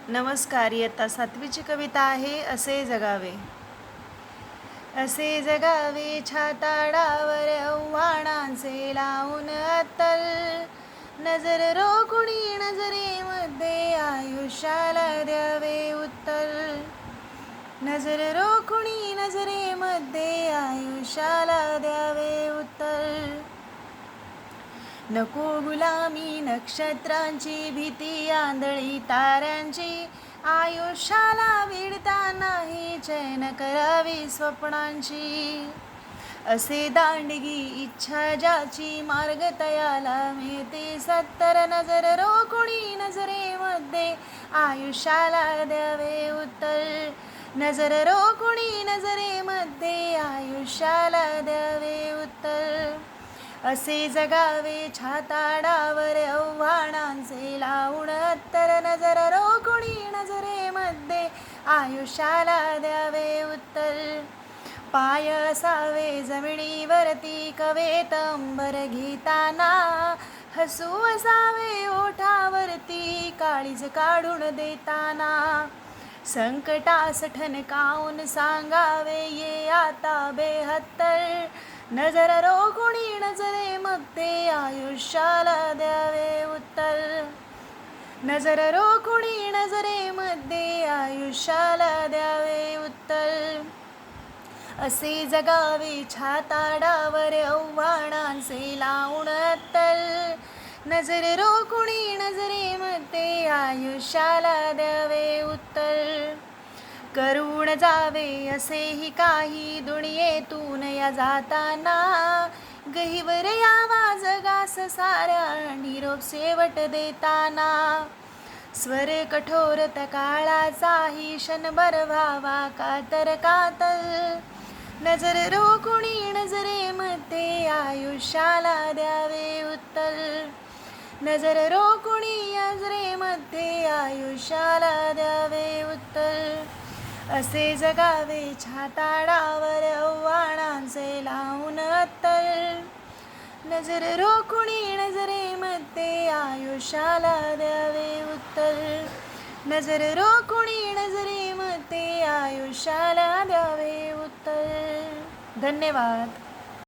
नमस्कार. इयत्ता 7वीची कविता आहे असे जगावे. असे जगावे छाताडावर आव्हानांचे लावून अत्तल, नजर रोखुनी नजरेमध्ये आयुष्याला द्यावे उत्तर. नजर रोखुनी नजरेमध्ये आयुष्याला द्यावे उत्तर. नको गुलामी नक्षत्रांची, भीती आंधळी ताऱ्यांची, आयुष्याला विडता नाही चैन करावी स्वप्नांची. असे दांडगी इच्छा ज्याची, मार्ग तयाला मिळते सत्तर, नजर रोखुनी नजरेमध्ये आयुष्याला द्यावे उत्तर. नजर रोखुनी नजरेमध्ये आयुष्याला द्यावे उत्तर. असे जगावे छाताडावर आव्हानांचे लावून अत्तर, नजर रोखुनी नजरेमध्ये आयुष्याला द्यावे उत्तर. पाय असावे जमिनीवरती कवेत अंबर घेताना, हसू असावे ओठावरती काळीज काढून देताना. संकटास ठणकावून सांगावे ये आता बेहत्तर, नजर रोखुनी नजरेमध्ये आयुष्याला द्यावे उत्तर. नजर रोखुनी नजरेमध्ये आयुष्याला द्यावे उत्तर. असे जगावे छाताडावर आव्हानांचे लावून अत्तल, नजर रोखुनी नजरेमध्ये आयुष्याला द्यावे उत्तर. करून जावे असेही काही दुनियेतून या जाताना, गहिवर यावा जगास साऱ्या निरोप शेवट देताना. स्वर कठोरत काळाचाही क्षणभर व्हावा कातर कातल, नजर रोखुनी नजरेमध्ये आयुष्याला द्यावे उत्तर. नजर रोखुनी नजरेमध्ये आयुष्याला द्यावे उत्तर. असे जगावे छाताडावर आव्हानांचे लावून अत्तर, नजर रोखुनी नजरेमध्ये आयुष्याला द्यावे उत्तर. नजर रोखुनी नजरेमध्ये आयुष्याला द्यावे उत्तर. धन्यवाद.